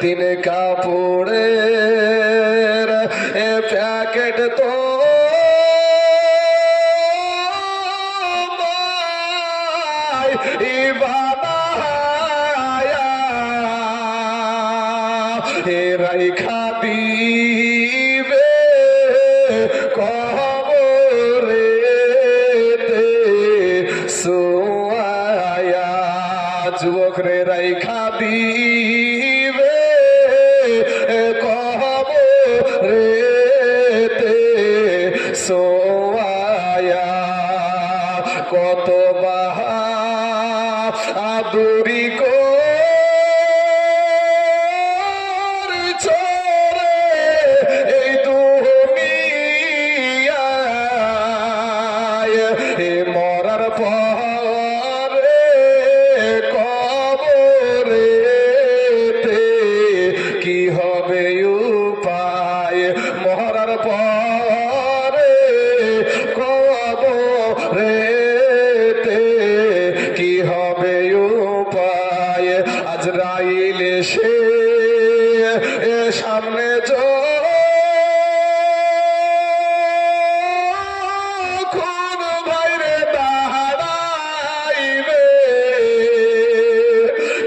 তিন কাপড়ের প্যাকেট তো রাইখা দিবে কবরেতে সোয়া যুবক রে রাইখা দিবে কবরেতে সোয়া কত বাহাদুরি মরার পরে কবরেতে কি হবে উপায় মরার পরে কবরেতে কি হবে উপায় আজরাইল এসে সামনে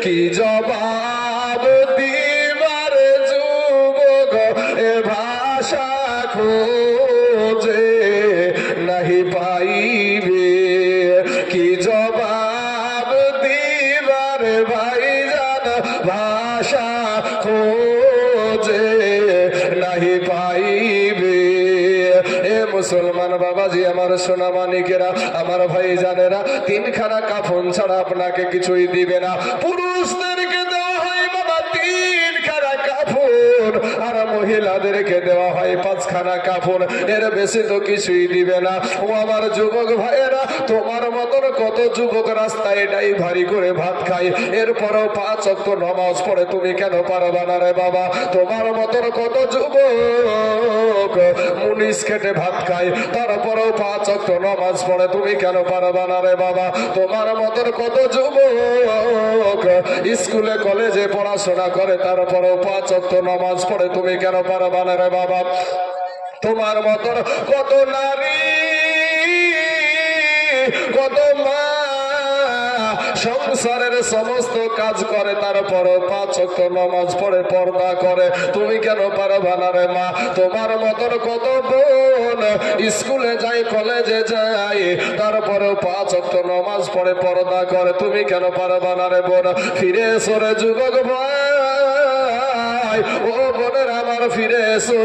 কি জবাব দিবার যুবক এ ভাষা খোঁজে নাহি পাইবে কি জবাব দিবার ভাইজান ভাষা খোঁজে নাহি পাইবে এ মুসলমান বাবাজি আমার সোনা মানিকেরা আমার ভাই জানেরা তিনখানা কাফন ছাড়া আপনাকে কিছুই দিবে না পুরুষদেরকে দেওয়া হয় বাবা তিনখানা কাফন আর মহিলাদেরকে দেওয়া হয় পাঁচখানা কাফন এর বেশি তো কিছুই দিবে না ও আমার যুবক ভাইয়েরা তোমার মতন কত যুবক রাস্তায় এটাই ভারী করে ভাত খায় এরপরও 5 ওয়াক্ত নামাজ পড়ে তুমি কেন পারবা না রে বাবা তোমার মতন কত যুবক মুনিশ খেটে ভাত খায় তারপরেও 5 ওয়াক্ত নামাজ পড়ে তুমি কেন পারবা না রে বাবা তোমার মতন কত যুবক স্কুলে কলেজে পড়াশোনা করে তারপরেও 5 ওয়াক্ত নামাজ পড়ে তুমি কেন পারবা না রে বাবা তোমার মতন কত নারী কত মা সংসারের সমস্ত কাজ করে তারপরও 5 ওয়াক্ত নামাজ পড়ে পর্দা করে তুমি কেন পারবা না রে মা তোমার মতন কত বোন স্কুলে যায় কলেজে যায় তারপরেও 5 ওয়াক্ত নামাজ পড়ে পর্দা করে তুমি কেন পারবা না রে বোন ফিরে এসো রে যুবক ভাই ও বোনের আমার ফিরে এসো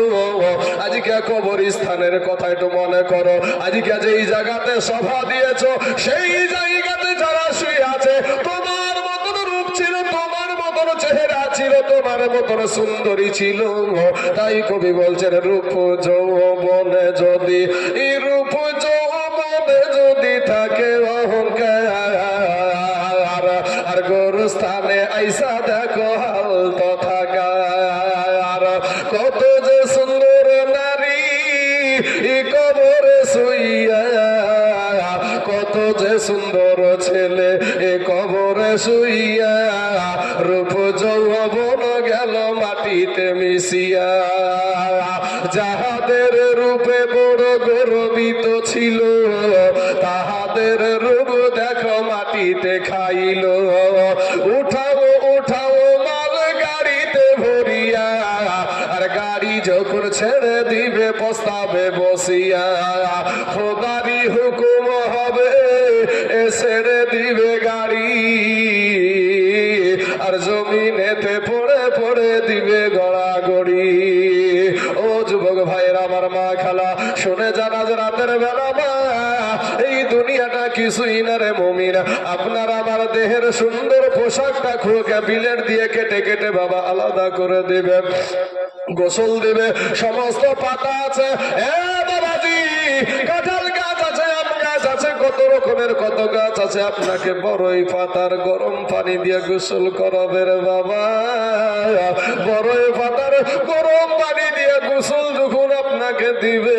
আজকে কবরস্থানের কথা একটু মনে করো আজকে যেই জায়গাতে সভা দিয়েছো সেই জায়গাতে যারা শুয়ে আছে তোমার মতন রূপ ছিল তোমার মতন চেহারা ছিল তোমার মতন সুন্দরী ছিল তাই কবি বলছেন রূপ যৌবনে যদি এই রূপ যৌবনে যদি থাকে অহংকার আর গোরস্থানে আইসা দেখো হাল তো থাকা কত যে সুন্দর নারী কবরে শুইয়া কত যে সুন্দর ছেলে এ কবরে শুইয়া রূপ যৌবন গেল মাটিতে মিশিয়া যাহাদের রূপে বড় গর্বিত ছিল তাহাদের রূপ দেখো মাটিতে খাইল উঠাও উঠাও মাল গাড়িতে ভরিয়া আর গাড়ি যখন ছেড়ে দিবে পস্তাবে বসিয়া খোদারি হুকুম হবে এ ছেড়ে দিবে গাড়ি আর জমিনেতে পড়ে পড়ে দিবে গড়াগড়ি ও যুবক ভাইয়ের আমার মা খালা শুনে জানা যে রাতের বেলা মা এই দুনিয়াটা কিছুই না রে মুমিন আপনার আমার দেহের সুন্দর পোশাকটা খুঁকে বিলেট দিয়ে কেটে কেটে বাবা আলাদা করে দিবে গোসল দিবে সমস্ত পাতা আছে এ বাবাজি কাঁঠাল গাছ আছে আম গাছ আছে কত রকমের কত গাছ আছে আপনাকে বড়ই পাতার গরম পানি দিয়ে গোসল করাবে রে বাবা বড়ই পাতার গরম পানি দিয়ে গোসল যখন আপনাকে দিবে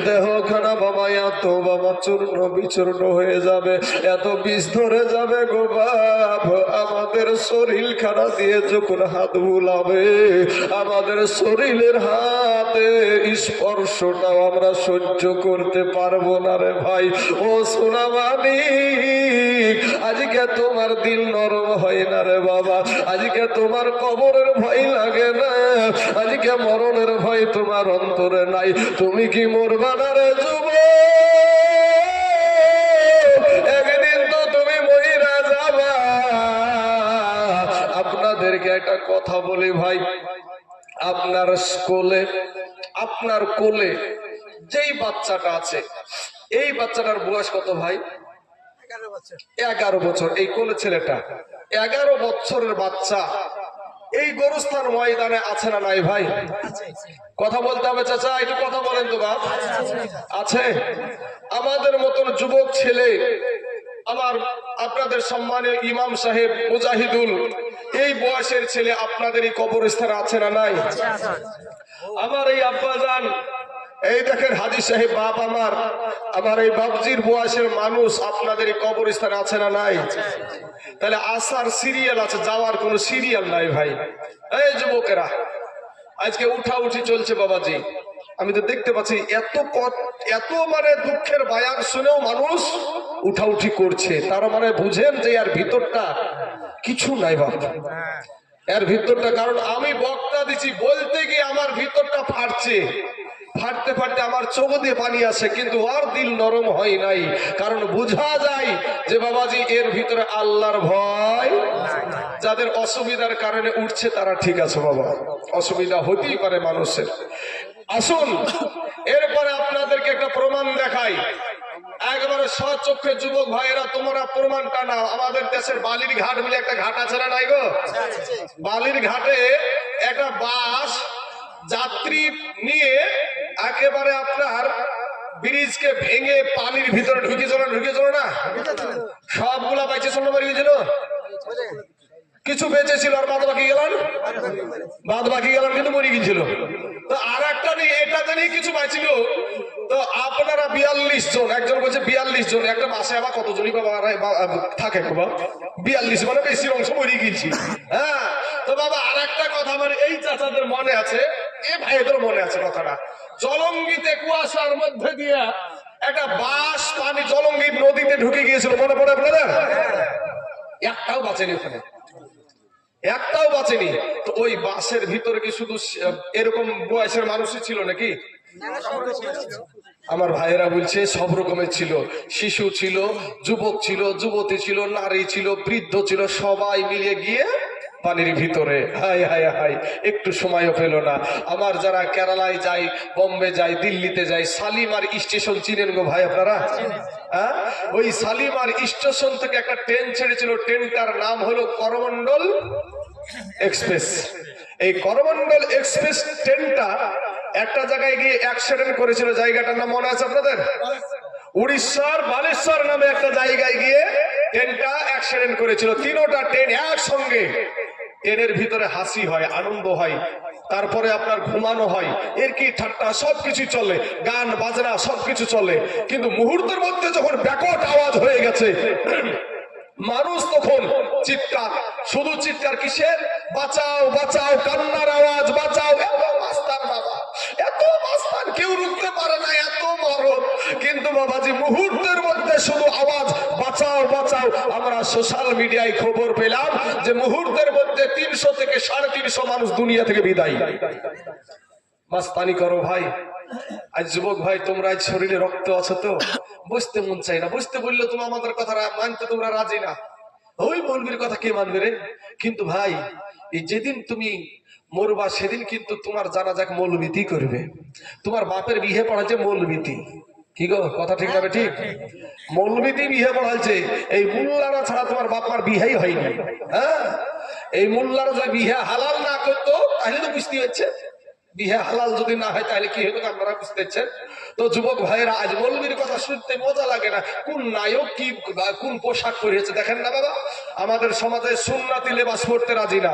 দেহখানা বাবা এত তো বাবা চূর্ণ বিচূর্ণ হয়ে যাবে, এত বিষ ধরে যাবে গো বাপ। আমাদের শরীর খারাপ দিয়ে যখন হাত বুলাবে, আমাদের শরীরের হাতে স্পর্শটাও আমরা সহ্য করতে পারবো না রে ভাই। ও সোনামানি, আজকে তোমার দিল নরম হয় না রে বাবা, আজকে তোমার কবরের ভয় লাগে না, আজকে মরণের ভয় তোমার অন্তরে নাই। তুমি কি মরবা না রে যুবক? একদিন তো তুমি মইরা যাবা। আপনাদেরকে একটা কথা বলি ভাই, আপনার কোলে যেই বাচ্চাটা আছে, এই বাচ্চাটার বয়স কত ভাই? 11 বছর। এই কোলে ছেলেটা 11 বছরের বাচ্চা এই গোরস্থান ময়দানে আছে না নাই ভাই? কথা বলতে হবে চাচা, একটু কথা বলেন তো বাপ। আছে। আমাদের মতন যুবক ছেলে, আপনাদের সম্মানীয় ইমাম সাহেব মুজাহিদুল, এই বয়সের ছেলে আপনাদের এই কবরস্থানে আছে না নাই? আমার এই আব্বাজান, এই দেখেন হাজী সাহেব বাপ, আমার এই বাবজির বয়সের মানুষ আপনাদের এই কবরস্থানে আছে না নাই? তাহলে আসার সিরিয়াল আছে, যাওয়ার কোনো সিরিয়াল নাই ভাই। এই যুবকেরা আজকে উঠাউঠি চলছে বাবাজি, আমি তো দেখতে পাচ্ছি এত মানে দুঃখের বায়ান শুনেও মানুষ উঠাউঠি করছে। তারা মানে বুঝেন যে এর ভিতরটা কিছু নাই বাবা, এর ভিতরটা। কারণ আমি বক্তা দিচ্ছি, বলতে গিয়ে আমার ভিতরটা ফাটছে, ফাটতে ফাটতে আমার চোখ দিয়ে পানি আসে, কিন্তু আর দিল নরম হয় নাই। কারণ বুঝা যায় যে বাবাজি এর ভিতরে আল্লাহর ভয়। যাদের অসুবিধার কারণে উঠছে তারা ঠিক আছে বাবা, অসুবিধা হতেই পারে মানুষের। আসুন এরপরে আপনাদেরকে একটা প্রমাণ দেখাই, একবারে সচক্ষে যুবক ভাইয়েরা তোমরা প্রমাণটা নাও। আমাদের দেশের বালির ঘাট বলে একটা ঘাট আছে না নাই গো? বালির ঘাটে একটা বাস যাত্রী নিয়ে একেবারে আপনার ব্রিজকে ভেঙে পানির ভিতরে ঢুকেছিল না? সবগুলা বাইচে শূন্য মরে গেছিল, কিছু বেঁচে ছিল, আর বাদ বাকি গেলাম কিন্তু মরে গিয়েছিল। তো আর একটা নিয়ে এটা নিয়ে কিছু বাঁচিল। তো আপনারা 42 জন, একজন বলছে 42 জন, একটা বাসে আবার কতজনই বাবা থাকে বাবা? 42, মানে বেশি অংশ মরে গিয়েছি। হ্যাঁ, তো বাবা আর একটা কথা আমার এই চাচাদের মনে আছে, এ ভাইদের মনে আছে কথাটা, জলঙ্গিতে কুয়াশার মধ্যে দিয়ে একটা বাস পানি জলঙ্গির নদীতে ঢুকে গিয়েছিল, মনে পড়ে আপনাদের? একটাও বাঁচেনি ওখানে, একটাও বাঁচেনি। তো ওই বাসের ভিতরে কি শুধু এরকম বয়সের মানুষই ছিল নাকি? আমার ভাইয়েরা বলছে সব রকমের ছিল, শিশু ছিল, যুবক ছিল, যুবতী ছিল, নারী ছিল, বৃদ্ধ ছিল, সবাই মিলে গিয়ে পানির ভিতরে। হাই হাই হাই, একটু সময়ও পেল না। আমার যারা কেরালায় যায়, বোম্বে যায়, দিল্লিতে যায়, শালিমার স্টেশন চিনেন গো ভাই আপনারা? হ্যাঁ, ওই শালিমার স্টেশন থেকে একটা ট্রেন ছেড়েছিল, ট্রেনটার নাম হলো করমন্ডল এক্সপ্রেস। এই করমন্ডল এক্সপ্রেস ট্রেনটা একটা জায়গায় গিয়ে অ্যাক্সিডেন্ট করেছিল, জায়গাটার নাম মনে আছে আপনাদের? উড়িষ্যার বালেশ্বর নামে একটা জায়গায় গিয়ে ট্রেনটা অ্যাক্সিডেন্ট করেছিল। তিনটা ট্রেন একসঙ্গে, ট্রেনের ভিতরে হাসি হয়, আনন্দ হয়, তারপরে আপনার ঘুমানো হয়, এর কি ঠাট্টা সবকিছু চলে, গান বাজনা সবকিছু চলে। কিন্তু মুহূর্তের মধ্যে যখন ব্যাকট আওয়াজ হয়ে গেছে, মানুষ তখন চিৎকার, শুধু চিৎকার কিসের? বাঁচাও বাঁচাও, কান্নার আওয়াজ, বাঁচাও। এত মাস্তান বাবা, এত মাস্তান, কেউ রুখতে পারে না, এত মরদ। কিন্তু বাবাজি মুহূর্তের মধ্যে শুধু আওয়াজ বাঁচাও বাঁচাও। আমরা সোশ্যাল মিডিয়ায় খবর পেলাম যে মুহূর্তের মধ্যে 300 থেকে 350 মানুষ দুনিয়া থেকে বিদায়। মাস্তানি করো ভাই। আজ যুবক ভাই তোমরা আজ শরীরে রক্ত আছে তো, বুঝতে মন চাই না, বুঝতে বললে তুমি আমাদের কথা মানতে তোমরা রাজি না। ওই মৌলবীর কথা কে মানবে রে? কিন্তু ভাই এই যেদিন তুমি মরবা সেদিন কিন্তু তোমার জানাজাক মৌলবীতি করবে। তোমার বাপের বিয়ে পড়াচ্ছে মৌলবীতি, কি গো কথা ঠিক না? ঠিক, মৌলবীতি বিয়ে পড়াচ্ছে। এই মোল্লারা ছাড়া তোমার বাপার বিয়েই হয়নি। হ্যাঁ, এই মোল্লারা যদি বিয়ে হালাল না করতো তাহলে তো বুঝতে হচ্ছে, বিয়ে হালাল যদি না হয় তাহলে কি হতো আপনারা বুঝতেছেন। তো যুবক ভাইয়েরা আজ মৌলবীর কথা শুনতে মজা লাগে না। কোন নায়ক কি কোন পোশাক পরিয়েছে দেখেন না বাবা। আমাদের সমাজে সুন্নতি লেবাস পড়তে রাজি না,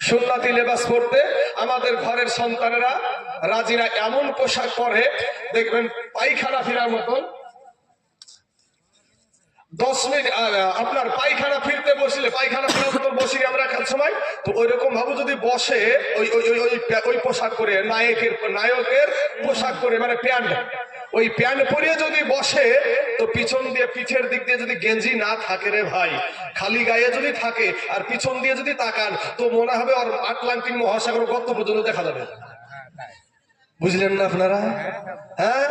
সুন্নতি লেবাস পরতে আমাদের ঘরের সন্তানেরা রাজিনা এমন পোশাক পরে দেখবেন পায়খানা ফেরার মতন 10 মিনিট আপনার পায়খানা ফিরতে বসলে পায়খানা ফেরার মতন বসি আমরা এক সময়, তো ওই রকম ভাবে যদি বসে ওই পোশাক করে নায়কের পোশাক করে মানে প্যান্ট, ওই প্যান্ট পরিয়ে যদি বসে তো পিছন দিয়ে পিঠের দিক দিয়ে যদি গেঞ্জি না থাকে রে ভাই, খালি গায়ে যদি থাকে আর পিছন দিয়ে যদি তাকান তো মনে হবে ওর আটলান্টিক মহাসাগর গর্ত পর্যন্ত দেখা যাবে। বুঝলেন না আপনারা? হ্যাঁ,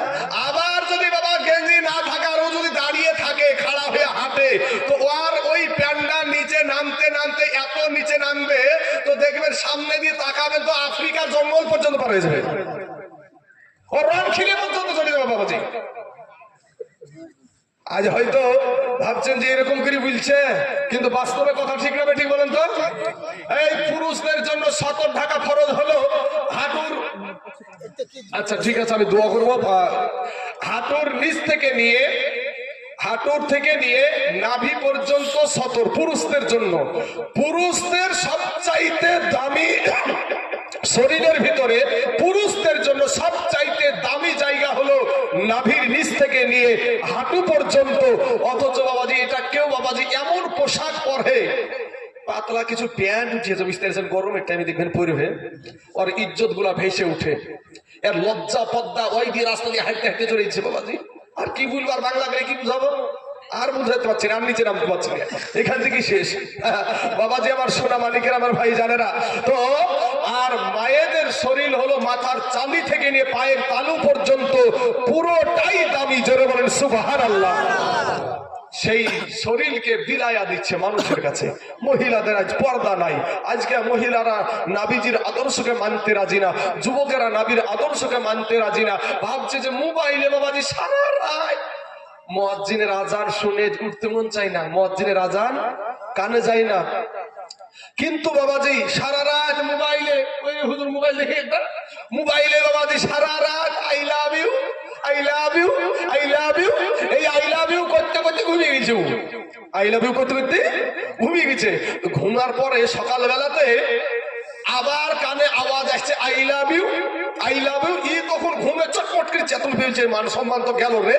আবার যদি বাবা গেঞ্জি না থাকে আর ও যদি দাঁড়িয়ে থাকে খাড়া হয়ে হাঁটে তো আর ওই প্যান্টটা নিচে নামতে নামতে এত নিচে নামবে তো দেখবেন সামনে দিয়ে তাকাবেন তো আফ্রিকার জঙ্গল পর্যন্ত পার হয়ে যাবে, ও রং খিলে পর্যন্ত চলে যাবে বাবাজি। আজ হয়তো ভাবছেন যে এরকম করে বলছে, কিন্তু বাস্তবে কথা ঠিক না ঠিক বলেন তো? এই পুরুষদের জন্য সতর ঢাকা ফরজ হলো হাঁটুর, আচ্ছা ঠিক আছে আমি দোয়া করবো, হাঁটুর নিচ থেকে নিয়ে নাভি পর্যন্ত সতর পুরুষদের জন্য। পুরুষদের সবচাইতে দামি শরীরের ভিতরে পুরুষদের জন্য সবচাইতে দামি জায়গা হলো নাভির নিচ থেকে নিয়ে হাঁটু পর্যন্ত। অথচ বাবাজি এটা কেউ বাবাজি এমন পোশাক পরে, পাতলা কিছু প্যান্ট উঠিয়েছে বুঝতে পারছেন, গরমের টাইমে দেখবেন পরবে ওর ইজ্জত গুলা ভেসে উঠে, এর লজ্জা পদ্মা ওই দিয়ে রাস্তা দিয়ে হাঁটতে হাঁটতে চলে যাচ্ছে বাবাজি। আর কি বলবো, আর বাংলা করে কি বুঝাবো, আর বুঝাতে পারছি না, আমি নিচে নামতে পারছি না, এখান থেকে শেষ বাবাজি। আমার সোনা মালিকের আমার ভাই জানেরা তো, আর মায়েদের শরীর হলো মাথার চাঁদি থেকে নিয়ে পায়ের তালু পর্যন্ত পুরোটাই দামি, জোরে বলেন সুবহানাল্লাহ। সেই শরীরকে বিলায়া দিচ্ছে মানুষের কাছে। মহিলাদের আজ পর্দা নাই, আজকে মহিলারা নাবিজির আদর্শকে মানতে রাজি না, যুবকেরা নাবির আদর্শকে মানতে রাজি না, ভাবছে যে মোবাইলে বাবাজি সারা রাত মুয়াজ্জিনের আজান শুনে উঠতে মন চাই না, মুয়াজ্জিনের আজান কানে যায় না, কিন্তু বাবাজি সারা রাত মোবাইলে, ওই হুজুর মোবাইল দেখে একটা মোবাইলে বাবাজি সারা রাত I love you I love you I love you, এই আই লাভ ইউ করতে করতে ঘুমিয়ে গেছে, আই লাভ ইউ করতে করতে ঘুমিয়ে গেছে। ঘুমার পরে সকালবেলাতে আবার কানে আওয়াজ আসছে I love you I love you, ই তখন ঘুমে চটপট করে চেতন পেয়েছে, মান সম্মান তো গেল রে,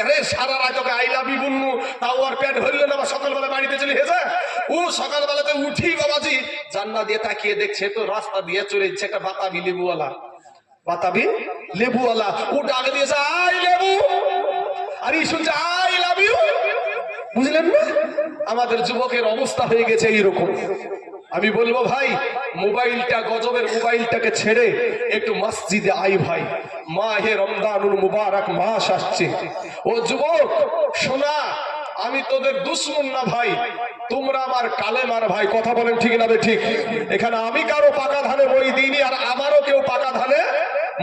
আরে সারা রাত ওকে আই লাভ ইউ বললু তাও আর প্যাট হইল না, বা সকালবেলা বাড়িতে চলে গেছে। ও সকালবেলাতে উঠি বাবাজি জানলা দিয়ে তাকিয়ে দেখছে তো রাস্তা দিয়ে চলে যাচ্ছে একটা বাতাবি লেবুওয়ালা, ও ডাকে দিয়েছে আই লেবু, আর ই শুনছে আই লাভ ইউ। বুঝলেন না, আমাদের যুবকের অবস্থা হয়ে গেছে এইরকম। আমি বলবো ভাই, মোবাইলটা গজবের মোবাইলটাকে ছেড়ে একটু মসজিদে আই ভাই, মাহে রমজানুল মুবারক মাস আসছে। ও যুবক শোনা, আমি তোদের দুশ্মন না ভাই, তোমরা আমার কালেমার ভাই, কথা বলেন ঠিক না ঠিক? এখানে আমি কারো পাকা ধানে মই দিইনি, আর আমারও কেউ পাকা ধানে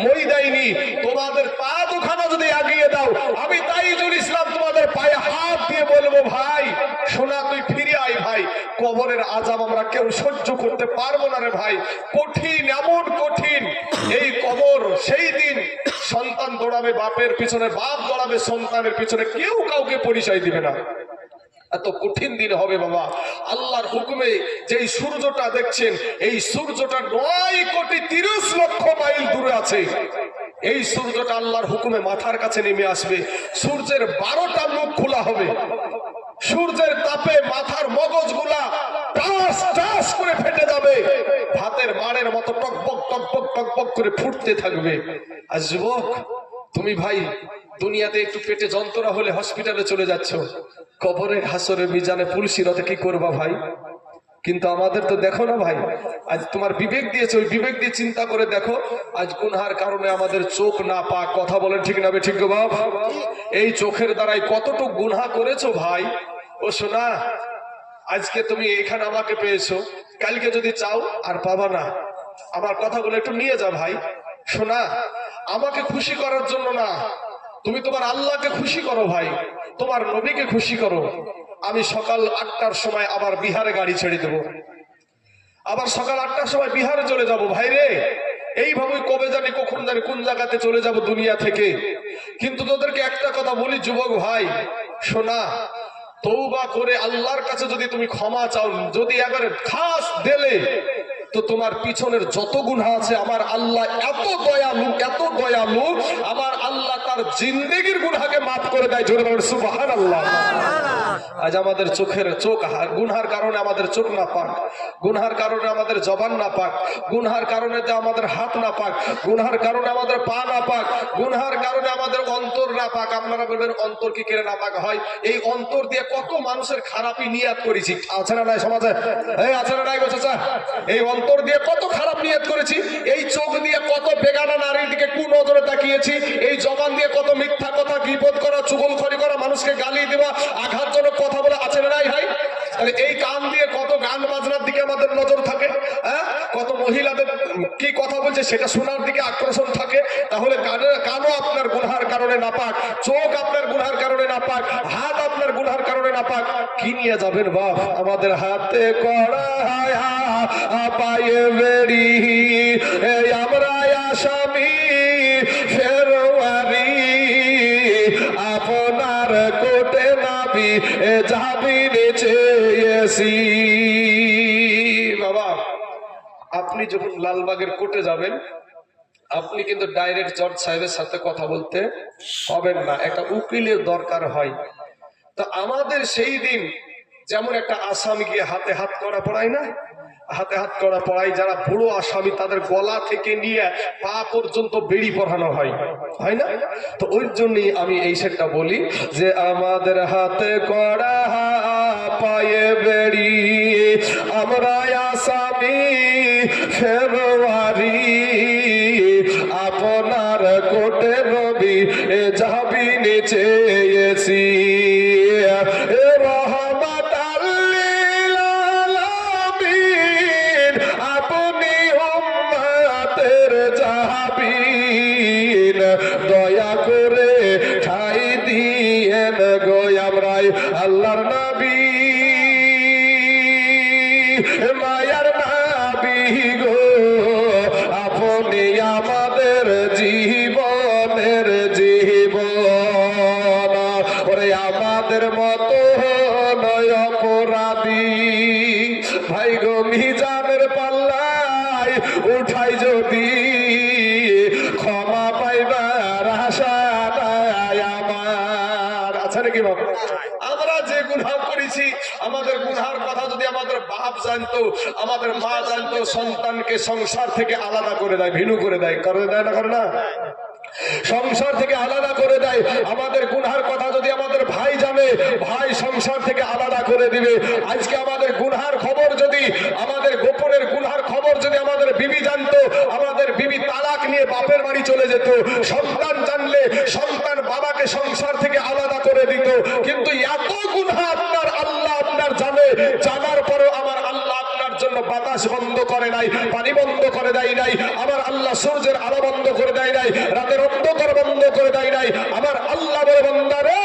মই দেয়নি। তোমাদের পা দুখানা যদি আগিয়ে দাও, আমি তাইজুল ইসলাম তোমাদের পায়ে হাত দিয়ে বলবো ভাই সোনা তুই ফিরে আয় ভাই, কবরের আযাব আমরা কেউ সহ্য করতে পারবো না রে ভাই, কঠিন, এমন কঠিন এই কবর। সেই দিন সন্তান দৌড়াবে বাপের পিছনে, বাপ দৌড়াবে সন্তানের পিছনে, কেউ কাউকে পরিচয় দিবে না, এত কঠিন দিন হবে বাবা। আল্লাহর হুকুমে যেই সূর্যটা দেখছেন, এই সূর্যটা 9,30,00,000 মাইল দূরে আছে, এই সূর্যটা আল্লাহর হুকুমে মাথার কাছে নেমে আসবে, সূর্যের 12টা মুখ খোলা হবে, সূর্যের তাপে মাথার মগজগুলা টাস টাস করে ফেটে যাবে, ভাতের মাড়ের মতো টকবক টকবক টকবক করে ফুটতে থাকবে। আর যুবক তুমি ভাই দুনিয়াতে একটু পেটে যন্ত্রণা হলে হসপিটালে চলে যাচ্ছ, কবরে হাসরে মিজানে পুলসিরতে কি করবা ভাই? কিন্তু আমাদের তো দেখো না ভাই, আজ তোমার বিবেক দিয়েছে, ওই বিবেক দিয়ে চিন্তা করে দেখো, আজ গুনহার কারণে আমাদের চোখ না পাক, কথা বলেন ঠিক না ঠিক গো বাপ? এই চোখের দ্বারাই কতটুক গুনহা করেছো ভাই। ও শোনা, আজকে তুমি এখানে আমাকে পেয়েছো, কালকে যদি চাও আর পাবা না, আমার কথাগুলো একটু নিয়ে যাও ভাই। শোনা, আমাকে খুশি করার জন্য না, তুমি তোমার আল্লাহকে খুশি করো ভাই, তোমার নবীকে খুশি করো। আমি সকাল 8টার সময় আবার বিহারে গাড়ি ছেড়ে দেবো, আবার সকাল 8টার সময় বিহারে চলে যাব ভাই রে। এইভাবে কবে জানি কখন জানি কোন জায়গাতে চলে যাব দুনিয়া থেকে। কিন্তু তোদেরকে একটা কথা বলি যুবক ভাই, শোনা, তওবা করে আল্লাহর কাছে যদি তুমি ক্ষমা চাও, যদি একবারে খাস দিলে তো তোমার পিছনের যত গুনাহ আছে আমার আল্লাহ এত দয়ালু, এত দয়ালু, আমার আল্লাহ তার জিন্দেগির গুনাহকে মাফ করে দেয়। জোরে বলেন সুবহানাল্লাহ। আজ আমাদের চোখের চোখ গুনহার কারণে আমাদের চোখ না পাক, গুনহার কারণে আমাদের জবান না পাক, গুনহার কারণে আমাদের হাত না পাক, গুনহার কারণে আমাদের পা না পাক, গুনহার কারণে আমাদের অন্তর না পাক। আপনারা বলবেন অন্তর কি করে না পাক হয়? এই অন্তর দিয়ে কত মানুষের খারাপই নিয়াত করেছি, আছে না নাই সমাজে? এই আছে না নাই গো চাচা? এই অন্তর দিয়ে কত খারাপ নিয়াত করেছি, এই চোখ দিয়ে কত বেগানা নারীর দিকে কুনজরে তাকিয়েছি, এই জবান দিয়ে কত মিথ্যা কথা, গীবত করা, চুগলখড়ি করা, মানুষকে গালি দেওয়া, আঘাতজনক কথা বলে, আছে না নাই ভাই? এই কান দিয়ে কত গান বাজনার দিকে আমাদের নজর থাকে, হ্যাঁ, কত মহিলাদের কি কথা বলছে সেটা শোনার দিকে আকর্ষণ থাকে। তাহলে কানও আপনার গুনহার কারণে না পাক, চোখ আপনার গুনহার কারণে না পাক, হাত আপনার গুনহার কারণে না পাক, কি নিয়ে যাবেন বাপ? আমাদের হাতে করা পায়ে বেড়ি, আমরা আসামি ফেরওয়ারি, আপনার কোটে নাবি জামিন চেয়েছি। বাবা, আপনি যখন লালবাগের কোর্টে যাবেন, আপনি কিন্তু ডাইরেক্ট জজ সাহেবের সাথে কথা বলতে হবেন না, একটা উকিলের দরকার হয়। তো আমাদের সেই দিন যেমন একটা আসামি গিয়ে হাতে হাত করা পড়ায় না, হাতে হাত করা পড়াই, যারা বুড়ো আসামি তাদের গলা থেকে নিয়ে পা পর্যন্ত বেড়ি পড়ানো হয়, হয় না? তো ওই জন্যই আমি এই সেটা বলি যে আমাদের হাতে করা পায়ে বেড়ি, আমরা আসামি ফেরওয়ারি, আপনার কোটে নবী জামিন চেয়েছি। দয়া করে ঠাই দিয়েন গো আমরাই আল্লাহর নবী, মায়ার নবী গো, আপনি আমাদের জীবনের জীবন, ওরে আমাদের মতো নয় অপরাধী ভাই গো, মিজানের পাল্লায় উঠাই যদি ক্ষমা পাইবার আশা নাই আমার, আছে নাকি বাবা? আমরা যে গুনাহ করেছি, আমাদের গুনার কথা যদি আমাদের বাপ জানতো, আমাদের মা জানতো, সন্তানকে সংসার থেকে আলাদা করে দেয়, ভিন্ন করে দেয়, করে দেয় না, করে না? সংসার থেকে আলাদা করে দেয়। আমাদের গুনহার কথা যদি আমাদের ভাই জানে, ভাই সংসার থেকে আলাদা করে দিবে। আজকে আমাদের গুনহার খবর যদি, আমাদের গোপনের গুনহার খবর যদি আমাদের বিবি জানতো, আমাদের বিবি তালাক নিয়ে বাপের বাড়ি চলে যেত। সন্তান জানলে সন্তান বাবাকে সংসার থেকে আলাদা করে দিত। কিন্তু এত গুনহা আপনার আল্লাহ আপনার জানে, জানার পরও আমার আল্লাহ আপনার জন্য বাতাস বন্ধ করে নাই, পানি বন্ধ করে দেয় নাই, আমার আল্লাহ সূর্যের আলো বন্ধ করে দেয় নাই, রাতের অন্ধকার বন্ধ করে দেয় নাই। আমার আল্লাহ বলে, বান্দা রে,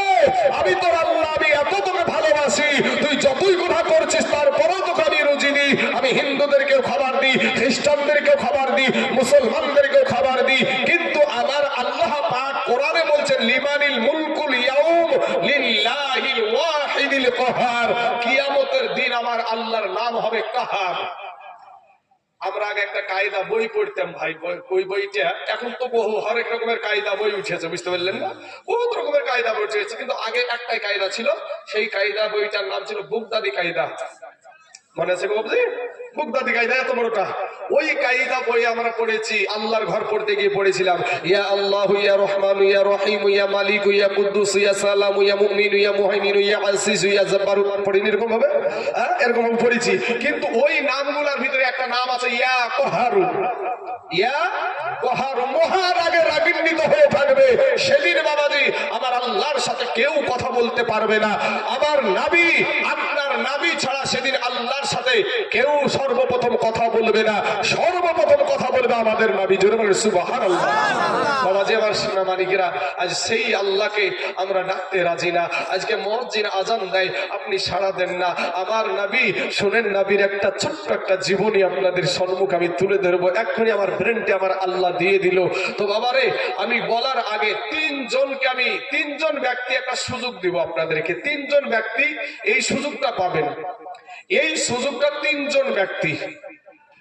আমি তোর আল্লাহ, আমি এত তোকে ভালোবাসি, তুই যতই গুনাহ করছিস তারপরেও তোকে আমি রুজি দিই। আমি হিন্দুদেরকেও খাবার দিই, খ্রিস্টানদেরকেও খাবার দিই, মুসলমানদেরকেও খাবার দিই। কিন্তু আমার আল্লাহ পাক কোরআনে বলছেন, লিমানিল মুলকুল ইয়াউম লিল্লাহিল ওয়াহিদিল কাহার, কিয়ামতের দিন আমার আল্লাহর নাম হবে কাহার। আমরা আগে একটা কায়দা বই পড়তাম ভাই, ওই বইটা এখন তো বহু হরেক রকমের কায়দা বই উঠেছে, বুঝতে পারলেন না? বহুত রকমের কায়দা বই উঠেছে, কিন্তু আগে একটাই কায়দা ছিল, সেই কায়দা বইটার নাম ছিল বুগদাদি কায়দা। মনে আছে বাবুজি? বুগদাদি কায়দা এত বড়টা, ওই কায়দা বই আমরা পড়েছি। আল্লাহর ঘর পড়তে গিয়ে পড়েছিলাম, ইয়া আল্লাহু ইয়া রহমানু ইয়া রহিম ইয়া মালিকু ইয়া কুদ্দুস ইয়া সালামু ইয়া মুমিনু ইয়া মুহাইমিনু ইয়া আজিজু ইয়া জাব্বারু, পড়িনি এরকম ভাবে? হ্যাঁ, এরকম ভাবে পড়েছি। কিন্তু ওই নামগুলোর ভিতরে একটা নাম আছে ইয়া কাহারু, ইয়া কাহারু, মহারাগে রাগান্বিত হয়ে থাকবে সেদিন বাবাজি আমার আল্লাহর সাথে কেউ কথা বলতে পারবে না। আমার নবী, আপনার নবী ছাড়া সেদিন আল্লাহর সাথে কেউ সর্বপ্রথম কথা বলবে না, সর্বপ্রথম কথা বলবে আমাদের নবী। জোরে বলেন সুবহানাল্লাহ। বাবাজি আমার সোনা মানিকেরা, আজ সেই আল্লাহকে আমরা ডাকতে রাজি না। আজকে মুয়াজ্জিন আজান দেয়, আপনি সাড়া দেন না। আমার নবী, শুনেন, নবীর একটা ছোট্ট একটা জীবনী আপনাদের সম্মুখে আমি তুলে ধরবো। এক্ষুনি আমার ব্রেনটি আমার আল্লাহ দিয়ে দিল। তো বাবারে, আমি বলার আগে তিনজন ব্যক্তি একটা সুযোগ দিব আপনাদেরকে। তিনজন ব্যক্তি এই সুযোগটা পাবেন, এই সুযোগটা তিনজন ব্যক্তি।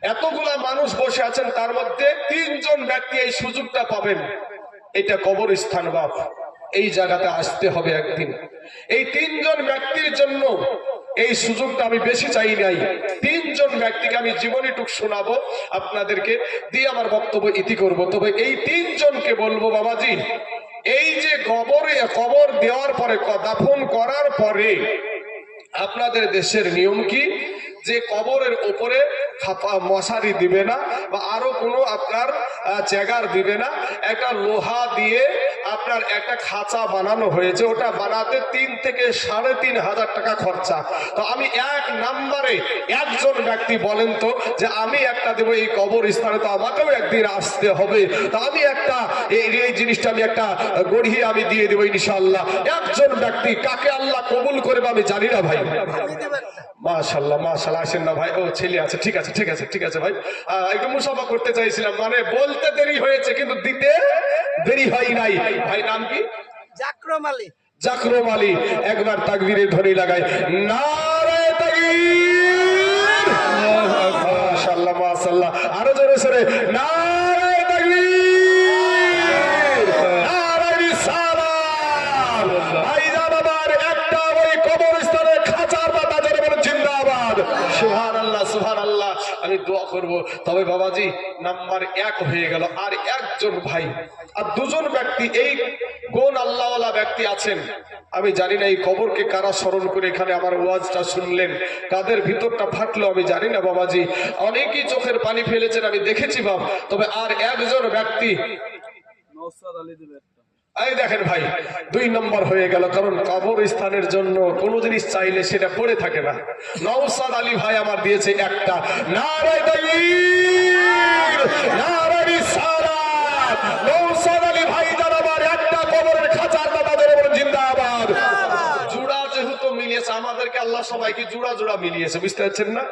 এতগুলা মানুষ বসে আছেন, তার মধ্যে 3 জন ব্যক্তি এই সুযোগটা পাবেন। এটা কবরস্থান বাপ, এই জায়গাতে আসতে হবে একদিন। এই 3 জন ব্যক্তির জন্য এই সুযোগটা আমি বেশি চাই নাই। 3 জন ব্যক্তিকে আমি জীবনীটুক শোনাবো আপনাদেরকে, দিয়ে আমার বক্তব্য ইতি করব। তবে এই 3 জনকে বলবো, বাবাজি এই যে কবর দেওয়ার পরে, দাফন করার পরে আপনাদের দেশের নিয়ম কি, যে কবরের উপরে মশারি দিবে না বা আরো কোনো আপনার জায়গার দিবে না, একটা লোহা দিয়ে আপনার একটা খাঁচা বানানো হয়েছে, ওটা বানাতে 3 থেকে 3,500 টাকা খরচা। তো আমি 1 নম্বরে একজন ব্যক্তি বলেন তো যে আমি একটা দেবো এই কবরস্থানে, তো আমাকেও একদিন আসতে হবে, তো আমি একটা এই জিনিসটা আমি একটা গড়িয়ে আমি দিয়ে দেবো ইনশাআল্লাহ। একজন ব্যক্তি, কাকে আল্লাহ কবুল করবে আমি জানি না ভাই। মাশাআল্লাহ মাশাআল্লাহ, আসেন না ভাই, ও ছেলে আছে, ঠিক আছে ঠিক আছে ঠিক আছে ভাই, একটু মুসাফা করতে চাইছিলাম, মানে বলতে দেরি হয়েছে কিন্তু দিতে দেরি হয় নাই। ভাই নাম কি? জাকরম আলী। জাকরম আলী, একবার তাকবীরের ধ্বনি লাগাই, নারে তাকবীর, মাশাআল্লাহ মাশাআল্লাহ, আরো জোরে সরে নারে তাকবীর, নারে রিসালাত। ভাইজান আমার একটা ওই কবরস্থানে খাঁচার পাতা জোরে বলেন জিন্দাবাদ, সুবহানাল্লাহ সুবহানাল্লাহ। আমি দোয়া করব। তবে বাবাজি নাম্বার 1 হয়ে গেল, আর একজন ভাই আর 2 জন ব্যক্তি, এই কোন আল্লাহওয়ালা ব্যক্তি আছেন আমি জানি না, এই কবরকে কারা স্মরণ করে এখানে আমার ওয়াজটা শুনলেন, কাদের ভিতরটা ফাটলো আমি জানি না বাবাজি, অনেকেই চোখের পানি ফেলেছেন আমি দেখেছি বাপ। তবে আর একজন ব্যক্তি, এই দেখেন ভাই 2 নম্বর হয়ে গেল, কারণ কবরস্থানের জন্য কোন জিনিস চাইলে সেটা পড়ে থাকে না। নওসাদ আলী ভাই আমার দিয়েছে একটা, নারে তাকবীর, নারে রিসালাত। নওসাদ আলী ভাই যার আমার একটা কবরের খাঁচার দাদা ধরে বলেন জিন্দাবাদ। জোড়া যেহেতু মিলিয়েছে আমাদেরকে আল্লাহ, সবাইকে জোড়া জোড়া মিলিয়েছে, বুঝতে পারছেন না?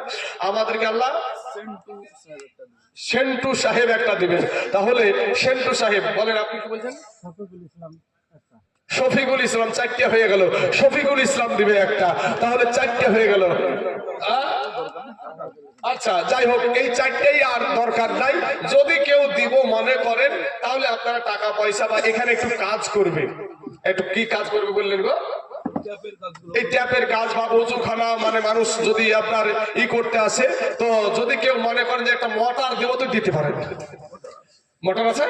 আমাদেরকে আল্লাহ সেন্টু সাহেব একটা দিবেন। তাহলে সেন্টু সাহেব বলেন, আপনি কি বলছেন? শফিকুল ইসলাম, 4টে হয়ে গেল। শফিকুল ইসলাম দিবে একটা, তাহলে 4টে হয়ে গেল। আচ্ছা যাই হোক, এই 4টেই আর দরকার নাই। যদি কেউ দিব মনে করেন তাহলে আপনারা টাকা পয়সা বা এখানে একটু কাজ করবে। একটু কি কাজ করবে বললেন গো? এই ট্যাপের কাজ বা ওযুখানা, মানে মানুষ যদি আপনার করতে আসে, তো যদি কেউ মনে করেন যে একটা মোটর দেবো তো দিতে পারেন। মোটর আছে?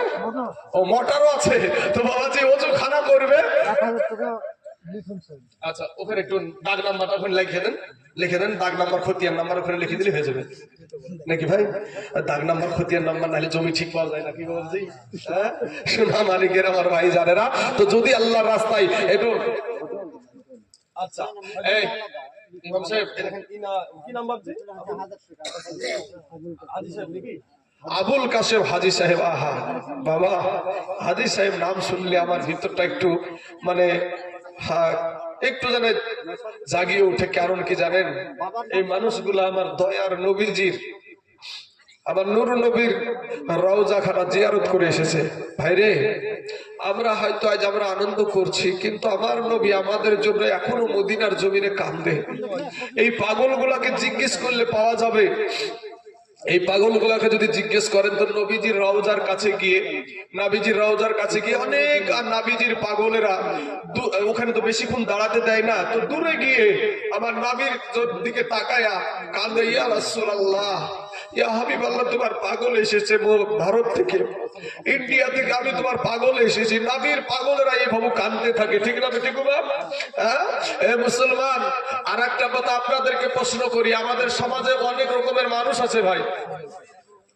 ও মোটরও আছে, তো বাবাজি ওযুখানা করবে। আচ্ছা ওখানে একটু দাগ নাম্বারটা ওখানে লিখে দেন, দাগ নাম্বার খতিয়ান নাম্বার ওখানে লিখে দিলে হয়ে যাবে নাকি ভাই? দাগ নাম্বার খতিয়ান নাম্বার নাহলে জমি ঠিক পাওয়া যায় না, কি বলছি? সোনা মালিকের আমার ভাই জানেরা, তো যদি আল্লাহর রাস্তায় একটু, আচ্ছা এই ইমাম সাহেব দেখেন কি নাম্বার জি? হাজী সাহেব নাকি? আবুল কাশেম হাজী সাহেব। আহা বাবা, হাজী সাহেব নাম শুনলে আমার ভিতরটা একটু মানে একটু জানে জাগিয়ে উঠে। কারণ কি জানেন, এই মানুষগুলো আমার দয়ার নবীজির, আমার নূর নবীর রওজা খানা জিয়ারত করে এসেছে। ভাইরে, আমরা হয়তো আজ আমরা আনন্দ করছি, কিন্তু আমার নবী আমাদের জন্য এখনো মদিনার জমিনে কান্দে। এই পাগলগুলাকে জিজ্ঞেস করলে পাওয়া যাবে, এই পাগলগুলাকে যদি জিজ্ঞেস করেন তো নবীজির রওজার কাছে গিয়ে, নাবিজির রওজার কাছে গিয়ে অনেক, আর নাবিজির পাগলেরা ওখানে তো বেশিক্ষণ দাঁড়াতে দেয় না, তো দূরে গিয়ে আমার নাবির দিকে তাকায়া কাঁদে, ইয়া রাসূলুল্লাহ, ইয়া হাবিবাল্লাহ, তোমার পাগল এসেছে ভারত থেকে, ইন্ডিয়া থেকে, আমি তোমার পাগল এসেছি। নাবির পাগলেরা এইভাবে কাঁদতে থাকে, ঠিক না ঠিক বাবা? হ্যাঁ মুসলমান, আর একটা কথা আপনাদেরকে প্রশ্ন করি, আমাদের সমাজে অনেক রকমের মানুষ আছে ভাই।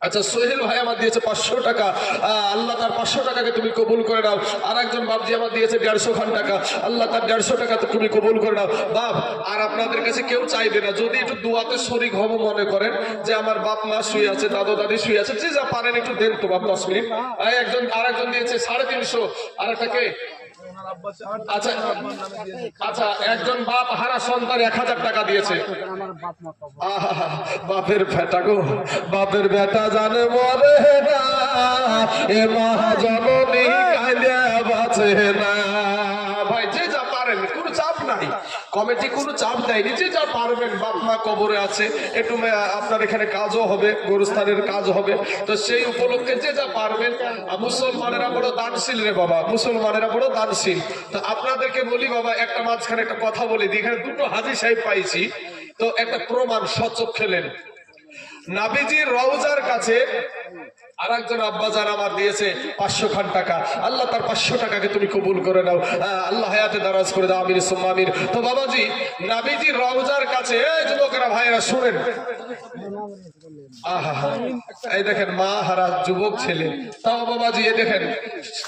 আচ্ছা সোহেল ভাই আমার দিয়েছে 500 টাকা, আল্লাহ তার 500 টাকাকে তুমি কবুল করে নাও। আর একজন বাপজি আমার দিয়েছে 150 খান টাকা, আল্লাহ তার 150 টাকা তুমি কবুল করে নাও। বাপ, আর আপনাদের কাছে কেউ চাইবে না, যদি একটু দোয়াতে শরীক হব মনে করেন যে আমার বাপ মা শুয়ে আছে, দাদু দাদি শুয়ে আছে, যে যা পারেন একটু দেন তো বাপ 10 মিনিট। আর একজন দিয়েছে 350, আর একটাকে আচ্ছা আচ্ছা একজন বাপ হারা সন্তান 1000 টাকা দিয়েছে। বাপের বেটা গো, বাপের বেটা জানে মরে না, এ মা জননী কাঁদে বাঁচে না। ভাই যে যা পারেন, কোনো চাপ নাই। কমিটি কোনো চাপ দেয়নি, যে যা পারবেন, বাপ মা কবরে আছে, একটু আপনার এখানে কাজও হবে, গোরস্থানের কাজ হবে, তো সেই উপলক্ষে যে যা পারবেন। মুসলমানেরা বড় দানশীল রে বাবা, মুসলমানেরা বড় দানশীল। তো আপনাদেরকে বলি বাবা, একটা মাঝখানে একটা কথা বলি দিই, এখানে দুটো হাজী সাহেব পাইছি, তো একটা প্রমাণ সচক্ষে খেলেন। নাবিজির রওজার কাছে আর একজন আব্বাজান আমার দিয়েছে 500 খান টাকা। আল্লাহ তার 500 টাকাকে তুমি কবুল করে নাও, আল্লাহ হায়াতে দারাজ করে দাও, আমির সুম্মা আমির। তো বাবাজি, নাবিজির রওজার কাছে, এই যুবকেরা ভাইয়েরা শুনেন, আহা এই দেখেন মা হারা যুবক ছেলে, তাও বাবাজি এ দেখেন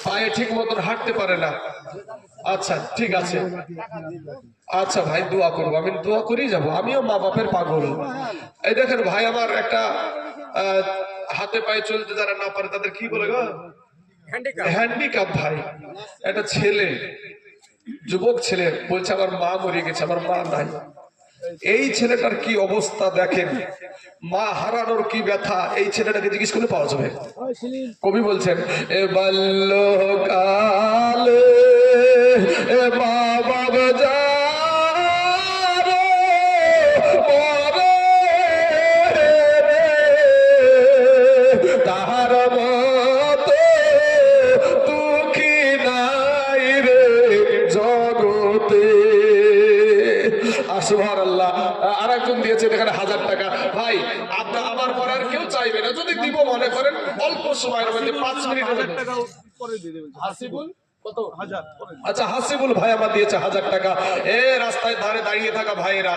পায়ে ঠিক মতন হাঁটতে পারে না। আচ্ছা ঠিক আছে, আচ্ছা ভাই দোয়া করবো, আমি দোয়া করেই যাবো, আমিও মা বাপের পাগল। এই দেখেন ভাই আমার একটা হাতে পায়ে চলতে যারা না পারে তাদের কি বলে গো, হ্যান্ডিক্যাপ। ভাই একটা ছেলে, যুবক ছেলে বলছে আমার মা মরে গেছে, আমার মা নাই। এই ছেলেটার কি অবস্থা দেখেন, মা হারানোর কি ব্যথা, এই ছেলেটাকে জিজ্ঞেস করলে পাওয়া যাবে। কবি বলছেন, এ বাল্যকালে এ মা বাবা যা আর একজন দিয়েছে এখানে 1000 টাকা। ভাই আপনার আমার পর আর কেউ চাইবে না, যদি দিব মনে করেন অল্প সময়ের মধ্যে 5 মিনিটের মধ্যে। হাসিবুল কত? 1000। আচ্ছা হাসিবুল ভাই আমার দিয়েছে 1000 টাকা। এ রাস্তায় ধারে দাঁড়িয়ে থাকা ভাইরা,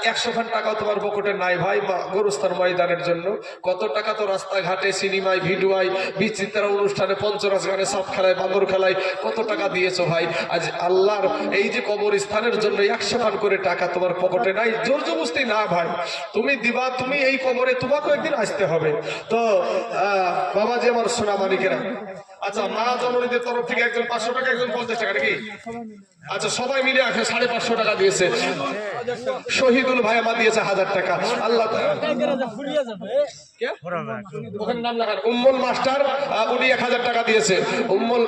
100 খান টাকা তোমার পকেটে নাই ভাই গোরস্থান ময়দানের জন্য? কত টাকা তো রাস্তাঘাটে, সিনেমায়, ভিডিওয়, বিচিত্র অনুষ্ঠানে, পঞ্চরস গানে, সাপ খেলায়, বান্দর খেলায় কত টাকা দিয়েছো ভাই। আজ আল্লাহর এই যে কবরস্থানের জন্য 100 খান করে টাকা তোমার পকেটে নাই, জোর জবরদস্তি না ভাই, তুমি দিবা, তুমি এই কবরে তোমাকে একদিন আসতে হবে। তো বাবাজি আমার সোনা মানিকেরা, আচ্ছা মা জননীদের তরফ থেকে একজন 500 টাকা, একজন 50 টাকা নাকি? আচ্ছা সবাই মিলে 550 টাকা দিয়েছে। শহীদুল ভাই আমার দিয়েছে 1000 টাকা। আল্লাহ ওখানে নাম লেখান উম্মুল মাস্টার, উনি 1000 টাকা দিয়েছে। উম্মুল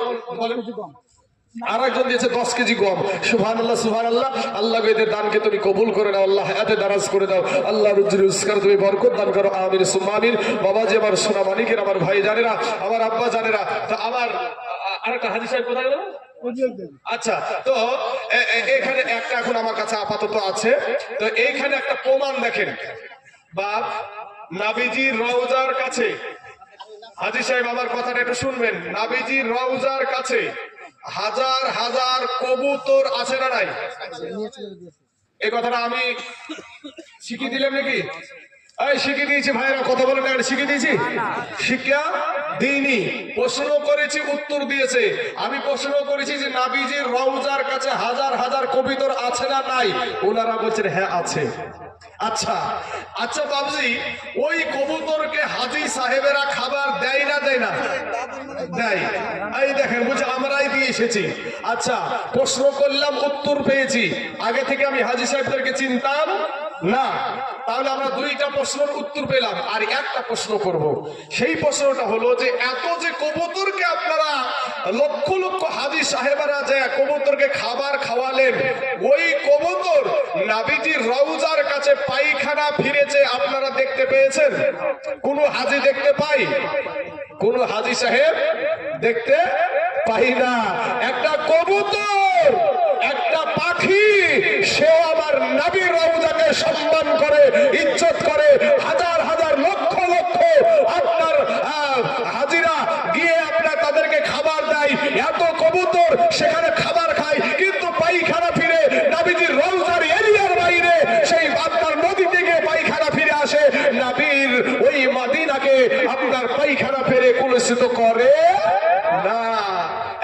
আর একজন দিয়েছে 10 কেজি গম। সুবহানাল্লাহ সুবহানাল্লাহ। আল্লাহ এদের দানকে তুমি কবুল করে নাও, আল্লাহ হায়াতে দারাজ করে দাও, আল্লাহ রুজি রোজগার তুমি বরকত দান করো, আমিন সুম্মা আমিন। বাবাজি আমার সোনা মানিকের, আমার ভাই জানেরা, আমার আব্বা জানেরা। তো আমার আরেকটা হাজী সাহেব কোথায় গেল? আচ্ছা তো এখানে একটা এখন আমার কাছে আপাতত আছে, তো এইখানে একটা প্রমাণ দেখেন। বাপ নাবিজির রওজার কাছে, হাজী সাহেব আমার কথাটা একটু শুনবেন, নাবিজির রওজার কাছে হাজার হাজার কবুতর আছে না নাই? এই কথাটা আমি শিখিয়ে দিলাম নাকি? শিখিয়ে দিয়েছি ভাইরা, কথা বলে না, শিখিয়ে দিয়েছি? শিক্ষা দিইনি, প্রশ্ন করেছি উত্তর দিয়েছে। আমি প্রশ্ন করেছি যে নাবিজির রওজার কাছে হাজার হাজার কবুতর আছে না নাই? ওনারা বলছেন হ্যাঁ আছে। আচ্ছা আচ্ছা বাবজি, ওই কবুতরকে হাজী সাহেবেরা খাবার দেয় না দেয় না? দেয়। এই দেখেন বুঝে আমরাই দিয়ে এসেছি। আচ্ছা প্রশ্ন করলাম, উত্তর পেয়েছি। আগে থেকে আমি হাজী সাহেবদেরকে চিনতাম না, তাহলে আমরা 2টা প্রশ্নের উত্তর পেলাম। আর একটা প্রশ্ন করব, সেই প্রশ্নটা হলো যে এত যে কবুতরকে আপনারা লক্ষ লক্ষ হাজী সাহেবেরা যে কবুতরকে খাবার খাওয়ালেন, ওই কবুতর নাবিজির রওজার কাছে পায়খানা ফিরেছে আপনারা দেখতে পেয়েছেন? কোন হাজী দেখতে পাই? কোন হাজী সাহেব দেখতে পাই না। একটা কবুতর, একটা পাখি, সেও আমার নবীর রওজাকে সম্মান করে, ইজ্জত করে। হাজার হাজার লক্ষ লক্ষ আপনার হাজিরা গিয়ে আপনার তাদেরকে খাবার দেয়। এত কবুতর সেখানে খাবার খায়, কিন্তু পায়খানা ফিরে নবীজির রওজার এরিয়ার বাইরে, সেই আপনার নদী থেকে পায়খানা ফিরে আসে। নবীর ওই মদিনাকে আপনার পায়খানা ফিরে কুলসিত করে না।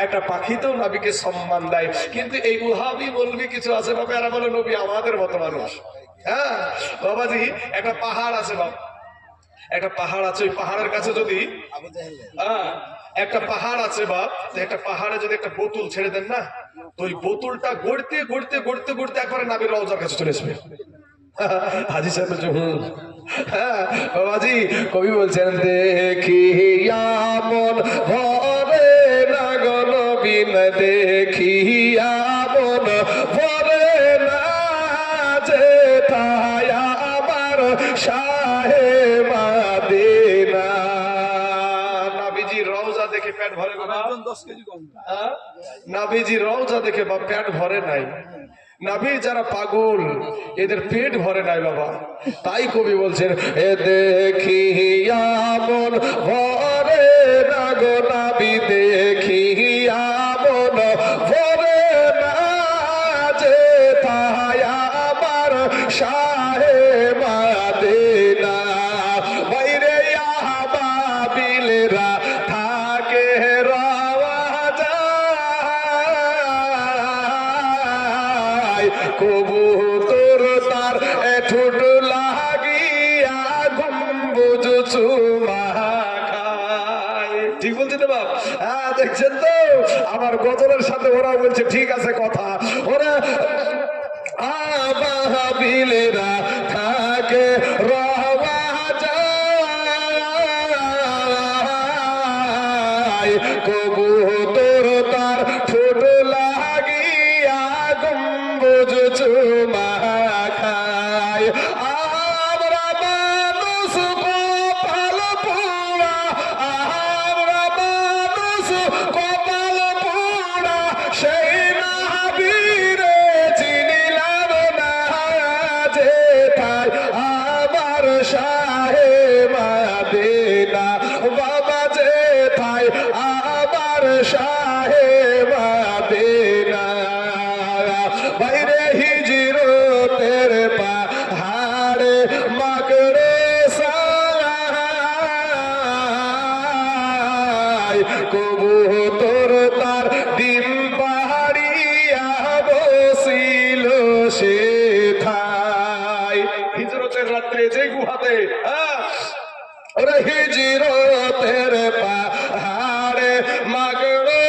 একটা পাখি তো নবীকে সম্মান দেয়, কিন্তু এই ওহাবি বলবি কিছু আছে বাবা, এরা বলে নবী আমাদের মতো মানুষ। হ্যাঁ বাবাজি, একটা পাহাড় আছে বাবা, একটা পাহাড় আছে, ওই পাহাড়ের কাছে যদি একটা পাহাড় আছে বাপ, একটা পাহাড়ে যদি একটা বোতল ছেড়ে দেন না, তো ওই বোতলটা গড়তে গড়তে গড়তে গড়তে একবারে নবীর রওজার কাছে চলে আসবে। হাজী সাহেব বলছে হ্যাঁ বাবাজি, কবি বলছেন দেখিয়া মন ভরে না গো নবী, দেখিয়া মন ভরে না পেট ভরে বাবা 10 কেজি কম নাবিজি রওজা দেখে বা পেট ভরে নাই নবী যারা পাগল এদের পেট ভরে নাই বাবা তাই কবি বলছেন এ দেখিয়া মন ভরে না গো নবী দেখিয়া মন ভরে না যে তাই আমার শাহে মদিনা বাইরে আহবাবিলরা থাকে কবুতর তার ঠোঁট লাগিয়া গম্বুজ চুমা খায় ঠিক বলছি তো বাপ হ্যাঁ দেখছেন তো আমার গজলের সাথে ওরা বলছে ঠিক আছে কথা ওরা আবাবিলেরা থাকে রওয়া যায় কবুতর তার ঠোঁট লাগিয়া গম্বুজ চুমা খায় আমরা মানুষ কপাল পোড়া আমরা মানুষ কপাল পোড়া সেই নবীরে চিনিলাম না যে তাই আমার শাহে মদিনা বাবা যে তাই আমার শাহে মদিনা বাইরে হিজরতের পাহাড়ে মাগরে সাই কবুতর তার ডিম পাহাড়িয়া বসিল সে থাই হিজরতের রাত্রে যে গুহাতে ওরে হিজরতের পাহাড়ে মাগরে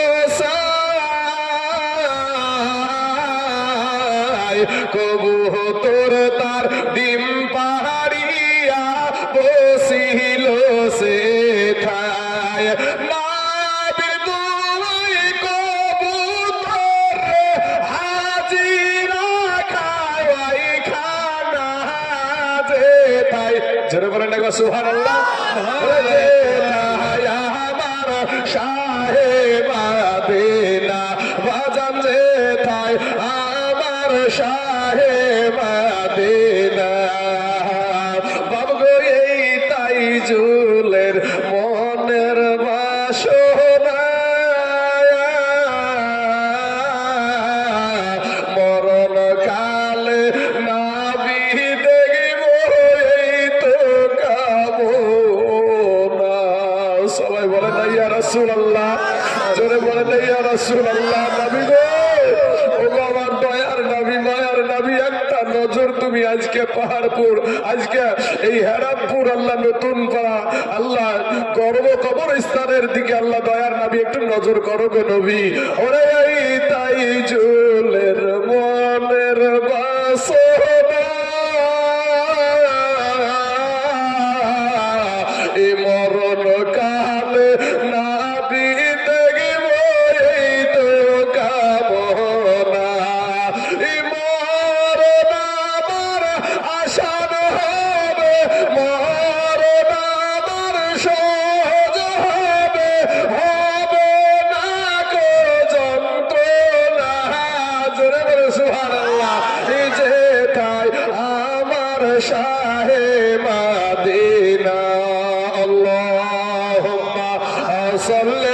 কবুতর তার ডিম পাহাড়িয়া বসিল সে থায় নাবি দুই কবুতর হাজিরা খাওয়াই খানা যে তাই জোরে বলেন না সুবহানাল্লাহ যে তাই আমার শাহে মদিনা বাজান যে তাই আমার শাহে মদিনা বাবগো এই তাই জুলের মনের বাসনা মরণ কালে নাবি দেখব এই তো কামনা সবাই বলে না ইয়া রাসূলুল্লাহ জোরে বলে না ইয়া রাসূলুল্লাহ নবী গো আমার দয়ার নবী মায়ার নবী একটা নজর তুমি আজকে পাহাড়পুর আজকে এই হেরামপুর আল্লাহ নতুন পাড়া আল্লাহ গর্ব কবরস্থানের দিকে আল্লাহ দয়ার নবী একটু নজর করো গো নবী ওরে এই তাই জুলের মনের বাসনা এই মরণ কালে নাবি দেখব এই তো কামনা এই মরণ আমার আসান হবে মরণ আমার সহজ হবে হবে না কো যন্ত্রণা জোরে বলে সুবহানাল্লাহ এই যে তাই আমার শাহে মদিনা আল্লাহুম্মা সাল্লি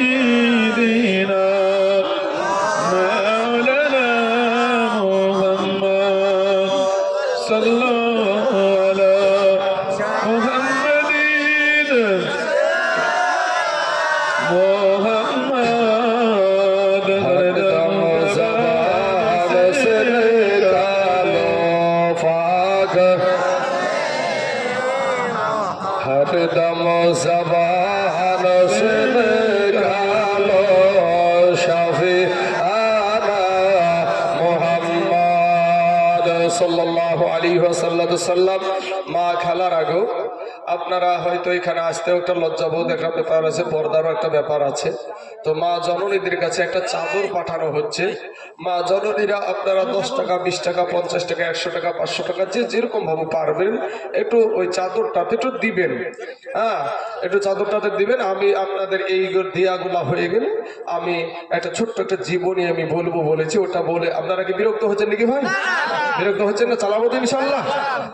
سيدنا مولانا محمد صلى الله على محمد محمد هردم زبان سر کالو فاق হরদম জবান সুনে কালো শাফি আনা মুহাম্মদ সাল্লাল্লাহু আলাইহি ওয়াসাল্লাম মা খালার আগো আপনারা হয়তো এখানে আসতেও একটা লজ্জাবোধ একটা ব্যাপার আছে, পর্দারও একটা ব্যাপার আছে। তো মা জননীদের কাছে একটা চাদর পাঠানো হচ্ছে। মা জননীরা আপনারা 10 টাকা, 20 টাকা, 50 টাকা, 100 টাকা, 500 টাকা, যে যেরকম ভাবে পারবেন একটু ওই চাদরটাতে একটু দিবেন। হ্যাঁ, একটু চাদরটাতে দিবেন। আমি আপনাদের এই দিয়াগুলা হয়ে গেলে আমি একটা ছোট্ট একটা জীবনী আমি বলবো বলেছি, ওটা বলে আপনারা কি বিরক্ত হচ্ছেন নাকি ভাই? বিরক্ত হচ্ছেন না? চালাবো তো ইনশাল্লাহ।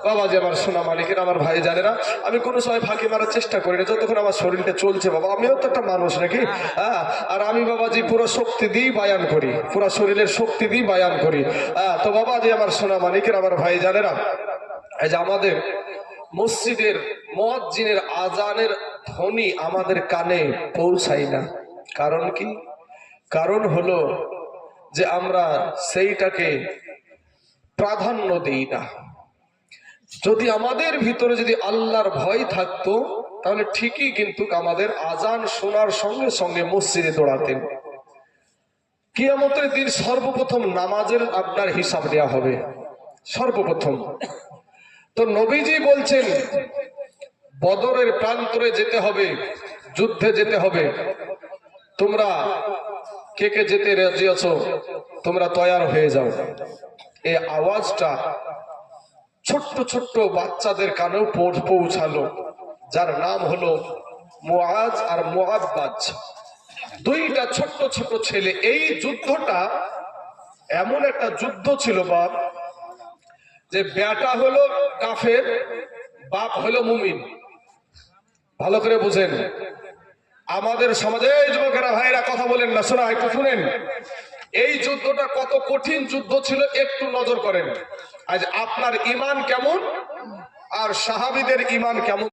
বাবা যে আমার সোনা মালিকের, আমার ভাই জানেরা, আমি কোনো সময় ফাঁকি মারার চেষ্টা করি না যতক্ষণ আমার শরীরটা চলছে। বাবা আমিও তো একটা মানুষ নাকি? হ্যাঁ, আর আমি বাবাজি পুরো শক্তি দিয়ে বায়ান করি, পুরো শরীরের শক্তি দিয়ে বায়ান করি। হ্যাঁ, তো বাবা যে আমার সোনা মালিকের, আমার ভাই জানেরা, এই যে আমাদের মসজিদের মুয়াজ্জিনের আজানের ধ্বনি আমাদের কানে পৌঁছায় না। কারণ কি? কারণ হলো যে আমরা সেইটাকে প্রাধান্য দিই না। যদি আমাদের ভিতরে যদি আল্লাহর ভয় থাকতো তাহলে ঠিকই কিন্তু আমাদের আজান শোনার সঙ্গে সঙ্গে মসজিদে দৌড়াতেন। কিয়ামতের দিন সর্বপ্রথম নামাজের আপনার হিসাব দেওয়া হবে সর্বপ্রথম। তো নবীজি বলছেন বদরের প্রান্তরে যেতে হবে, যুদ্ধে যেতে হবে। তোমরা কে কে যেতে রাজি আছো? তোমরা তৈয়ার হয়ে যাও। এই আওয়াজটা ছোট্ট ছোট্ট বাচ্চাদের কানেও পৌঁছালো, যার নাম হলো মুআজ আর মুআব্বাজ, দুইটা ছোট্ট ছোট ছেলে। এই যুদ্ধটা এমন একটা যুদ্ধ ছিল বাপ, যে বেটা হলো কাফের, বাপ হলো মুমিন। ভালো করে বুঝেন। আমাদের সমাজে যুবকেরা ভাইরা কথা বলেন না, শোনা একটু শুনেন। এই যুদ্ধটা কত কঠিন যুদ্ধ ছিল একটু নজর করেন। আজ আপনার ঈমান কেমন আর সাহাবীদের ঈমান কেমন।